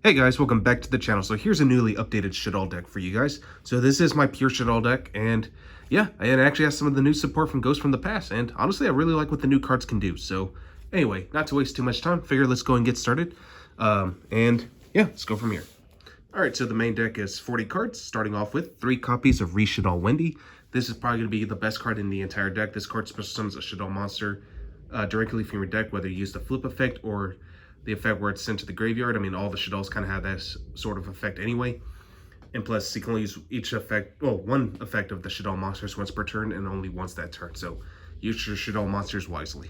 Hey guys, welcome back to the channel. So here's a newly updated Shaddoll deck for you guys. So this is my pure Shaddoll deck, and yeah, it actually has some of the new support from Ghosts from the past, and honestly, I really like what the new cards can do. So anyway, not to waste too much time, figure let's go and get started. And yeah, let's go from here. Alright, so the main deck is 40 cards, starting off with 3 copies of Shaddoll Wendy. This is probably going to be the best card in the entire deck. This card special summons a Shaddoll monster directly from your deck, whether you use the flip effect or the effect where it's sent to the graveyard. I mean, all the Shaddolls kind of have that sort of effect anyway. And plus, you can only use each effect, well, one effect of the Shaddoll monsters once per turn and only once that turn. So use your Shaddoll monsters wisely.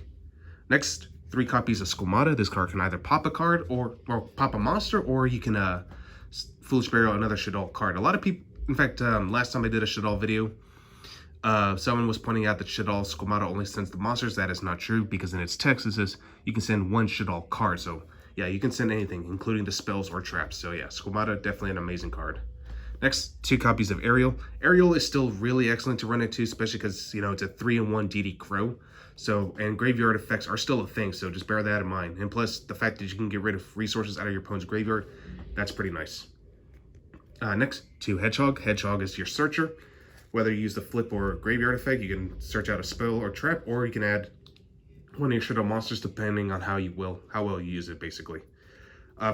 Next, 3 copies of Squamata. This card can either pop a card or pop a monster, or you can Foolish Burial another Shaddoll card. A lot of people, in fact, last time I did a Shaddoll video, someone was pointing out that Shaddoll Squamata only sends the monsters. That is not true, because in its text it says you can send 1 Shaddoll card. So yeah, you can send anything, including the spells or traps. So yeah, Squamata, definitely an amazing card. Next, 2 copies of Ariel. Ariel is still really excellent to run into, especially because, you know, it's a 3-in-1 DD Crow. So, and graveyard effects are still a thing, so just bear that in mind. And plus, the fact that you can get rid of resources out of your opponent's graveyard, that's pretty nice. Next, 2 Hedgehog. Hedgehog is your searcher. Whether you use the flip or graveyard effect, you can search out a spell or trap, or you can add one of your Shaddoll monsters depending on how well you use it, basically.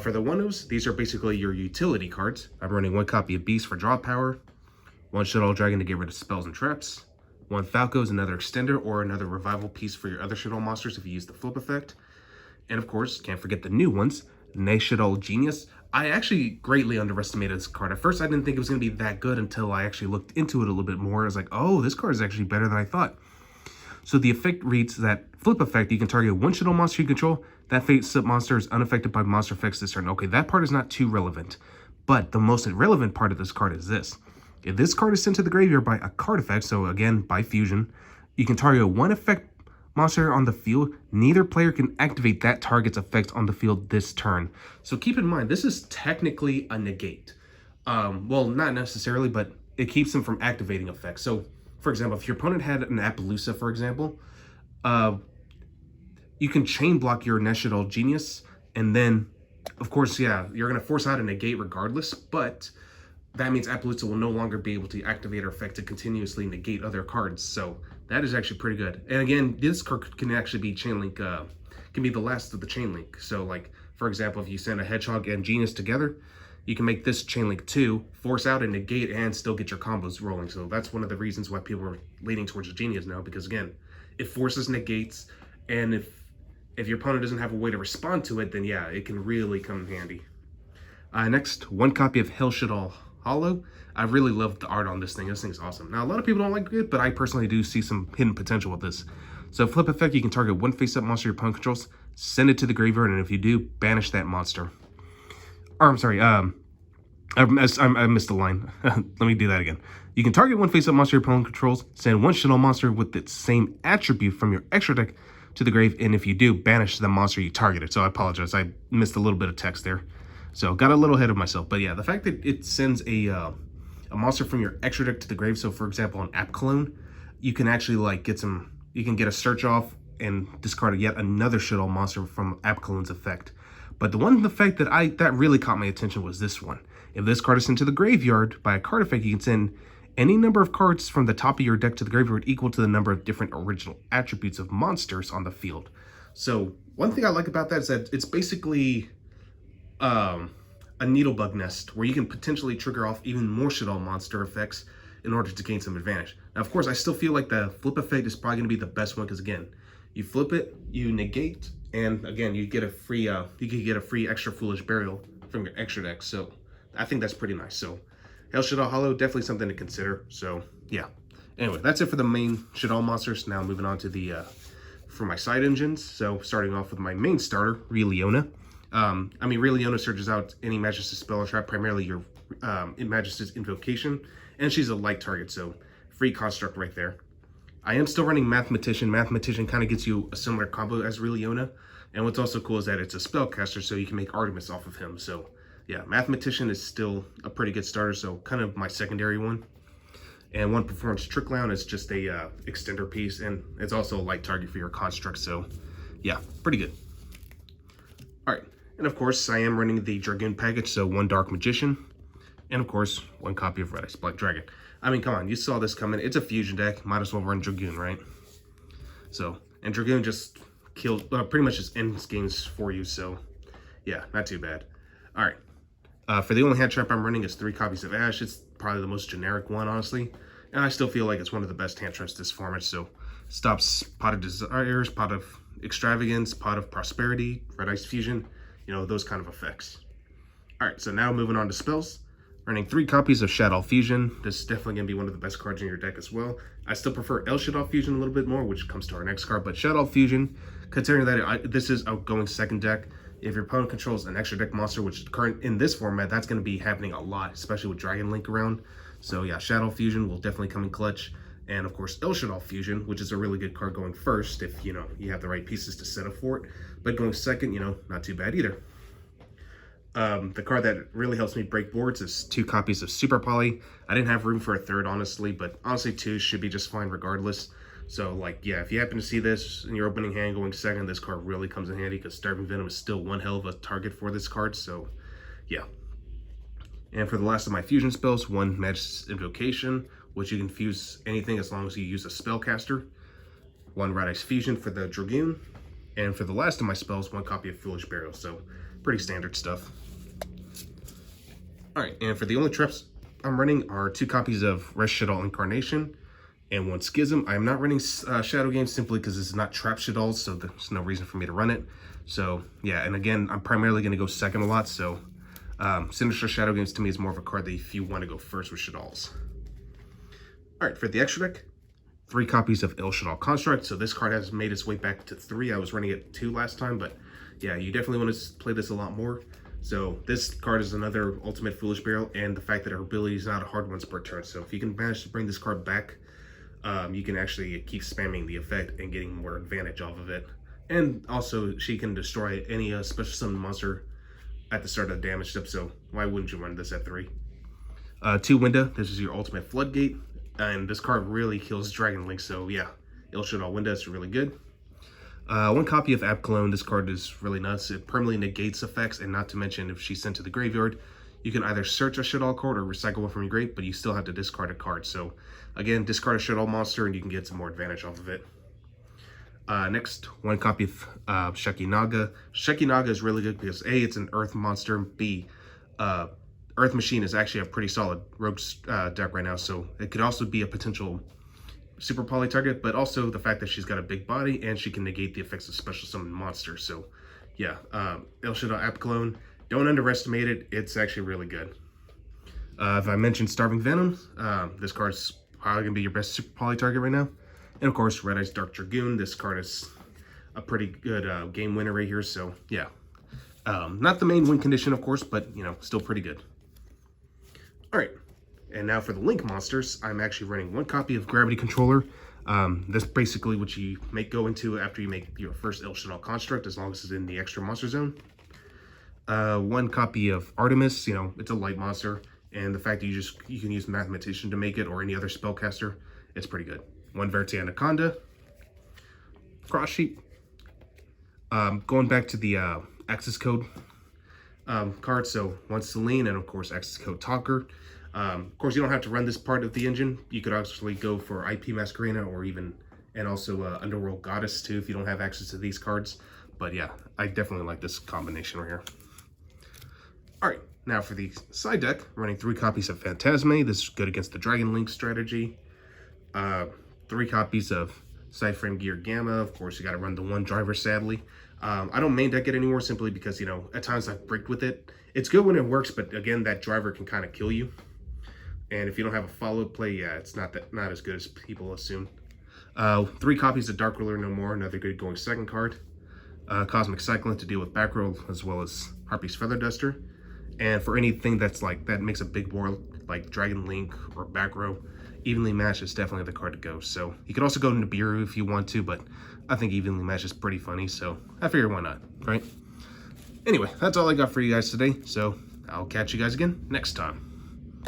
For the one-ofs, these are basically your utility cards. I'm running 1 copy of Beast for draw power, 1 Shaddoll Dragon to get rid of spells and traps, 1 Falco is another extender or another revival piece for your other Shaddoll monsters if you use the flip effect. And of course, can't forget the new ones, Shaddoll Genius. I actually greatly underestimated this card. At first, I didn't think it was going to be that good until I actually looked into it a little bit more. I was like, oh, this card is actually better than I thought. So the effect reads that flip effect, you can target 1 Shaddoll monster you control. That face-up monster is unaffected by monster effects this turn. Okay, that part is not too relevant. But the most relevant part of this card is this. If this card is sent to the graveyard by a card effect, so again, by fusion, you can target 1 effect monster on the field. Neither player can activate that target's effect on the field this turn. So keep in mind, this is technically a negate. Well, not necessarily, but it keeps them from activating effects. So, for example, if your opponent had an Appaloosa, for example, you can chain block your Shaddoll Genius, and then, of course, yeah, you're going to force out a negate regardless, but that means Appaloosa will no longer be able to activate her effect to continuously negate other cards. So that is actually pretty good. And again, this card can actually be chain link, can be the last of the chain link. So like, for example, if you send a Hedgehog and Genius together, you can make this chain link 2, force out a negate, and still get your combos rolling. So that's one of the reasons why people are leaning towards the Genius now, because again, it forces negates, and if your opponent doesn't have a way to respond to it, then yeah, it can really come in handy. Next, 1 copy of Shaddoll Hollow. I really love the art on this thing. This thing's awesome. Now, a lot of people don't like it, but I personally do see some hidden potential with this. So, flip effect, you can target 1 face-up monster your opponent controls, send it to the graveyard, and if you do, banish that monster. Or, I'm sorry, I missed a line. Let me do that again. You can target 1 face-up monster your opponent controls, send 1 Shaddoll monster with its same attribute from your extra deck to the grave, and if you do, banish the monster you targeted. So, I apologize. I missed a little bit of text there. So, got a little ahead of myself. But yeah, the fact that it sends a monster from your extra deck to the grave, so for example, an App Clone, you can actually like you can get a search off and discard yet another Shaddoll monster from App Clone's effect. But the one effect that really caught my attention was this one. If this card is sent to the graveyard by a card effect, you can send any number of cards from the top of your deck to the graveyard equal to the number of different original attributes of monsters on the field. So one thing I like about that is that it's basically a needlebug nest where you can potentially trigger off even more Shaddoll monster effects in order to gain some advantage. Now, of course, I still feel like the flip effect is probably going to be the best one, because again, you flip it, you negate, and again, you get a free extra Foolish Burial from your extra deck. So I think that's pretty nice. So Shaddoll Hollow, definitely something to consider. So yeah. Anyway, that's it for the main Shaddoll monsters. Now moving on to the for my side engines. So starting off with my main starter, Leona. Leona searches out any Magis's spell or trap, primarily your Magis's Invocation, and she's a light target, so free construct right there. I am still running Mathematician. Mathematician kind of gets you a similar combo as Leona, and what's also cool is that it's a spellcaster, so you can make Artemis off of him. So yeah, Mathematician is still a pretty good starter, so kind of my secondary one. And 1 Performance Trick Clown is just a extender piece, and it's also a light target for your construct, so yeah, pretty good. All right. And of course, I am running the Dragoon package, so 1 Dark Magician. And of course, 1 copy of Red Ice Black Dragon. I mean, come on, you saw this coming. It's a fusion deck. Might as well run Dragoon, right? So, and Dragoon just kills, pretty much just ends games for you. So, yeah, not too bad. All right. For the only hand trap I'm running is 3 copies of Ash. It's probably the most generic one, honestly. And I still feel like it's one of the best hand traps this format. So, stops Pot of Desires, Pot of Extravagance, Pot of Prosperity, Red Ice Fusion. You know, those kind of effects. All right, so now moving on to spells. Running 3 copies of Shaddoll Fusion. This is definitely going to be one of the best cards in your deck as well. I still prefer El Shaddoll Fusion a little bit more, which comes to our next card. But Shaddoll Fusion, considering that this is outgoing second deck, if your opponent controls an extra deck monster, which is current in this format, that's going to be happening a lot, especially with Dragon Link around. So yeah, Shaddoll Fusion will definitely come in clutch. And of course, El Shaddoll Fusion, which is a really good card going first if, you know, you have the right pieces to set up for it. But going second, you know, not too bad either. The card that really helps me break boards is 2 copies of Super Poly. I didn't have room for a third, honestly, but honestly 2 should be just fine regardless. So, like, yeah, if you happen to see this in your opening hand going second, this card really comes in handy because Starving Venom is still one hell of a target for this card, so, yeah. And for the last of my fusion spells, 1 Magus Invocation, which you can fuse anything as long as you use a spellcaster. 1 Red Ice Fusion for the Dragoon. And for the last of my spells, 1 copy of Foolish Burial, so pretty standard stuff. All right, and for the only traps I'm running are 2 copies of Red Shaddoll Incarnation and 1 Schism. I am not running Shadow Games simply because it's not trap Shaddoll, so there's no reason for me to run it. So yeah, and again, I'm primarily going to go second a lot, so Sinister Shadow Games to me is more of a card that if you want to go first with Shaddolls. All right, for the extra deck, 3 copies of El Shaddoll Construct. So this card has made its way back to 3. I was running it 2 last time, but yeah, you definitely want to play this a lot more. So this card is another Ultimate Foolish Burial, and the fact that her ability is not a hard once per turn. So if you can manage to bring this card back, you can actually keep spamming the effect and getting more advantage off of it. And also, she can destroy any special summon monster at the start of the damage step, so why wouldn't you run this at 3? 2 Winda, this is your Ultimate Floodgate, and this card really kills Dragon Link, so yeah, El Shaddoll Winda is really good. 1 copy of Ab Cologne. This card is really nuts. It permanently negates effects, and not to mention, if she's sent to the graveyard, you can either search a Shaddoll card or recycle one from your grave, but you still have to discard a card. So, again, discard a Shaddoll monster, and you can get some more advantage off of it. Next, 1 copy of Shekinaga. Shekinaga is really good because A, it's an Earth monster, and B, Earth Machine is actually a pretty solid rogue deck right now, so it could also be a potential Super Poly target, but also the fact that she's got a big body and she can negate the effects of special summon monsters. So yeah, El Shaddoll Ab Cologne, don't underestimate it. It's actually really good. If I mentioned Starving Venom, this card's probably gonna be your best Super Poly target right now. And of course, Red Ice Dark Dragoon. This card is a pretty good game winner right here. So yeah, not the main win condition, of course, but you know, still pretty good. All right. And now for the Link monsters, I'm actually running 1 copy of Gravity Controller. That's basically what you go into after you make your first El Shaddoll construct, as long as it's in the extra monster zone. 1 copy of Artemis, you know, it's a light monster, and the fact that you can use Mathematician to make it or any other spellcaster, it's pretty good. 1 Verite Anaconda. Cross sheet. Going back to the access code card, so 1 Celine, and of course access code Talker. Of course, you don't have to run this part of the engine. You could actually go for IP Masquerena or even, and also Underworld Goddess too, if you don't have access to these cards. But yeah, I definitely like this combination right here. All right, now for the side deck, running 3 copies of Phantasme. This is good against the Dragon Link strategy. 3 copies of Sideframe Gear Gamma. Of course, you got to run the 1 driver, sadly. I don't main deck it anymore simply because, you know, at times I've bricked with it. It's good when it works, but again, that driver can kind of kill you. And if you don't have a follow-up play, yeah, it's not as good as people assume. 3 copies of Dark Ruler No More, another good going second card. Cosmic Cyclone to deal with back row, as well as Harpy's Feather Duster. And for anything that's like, that makes a big board, like Dragon Link or back row, Evenly Matched is definitely the card to go. So you could also go Nibiru if you want to, but I think Evenly Matched is pretty funny, so I figured why not, right? Anyway, that's all I got for you guys today, so I'll catch you guys again next time.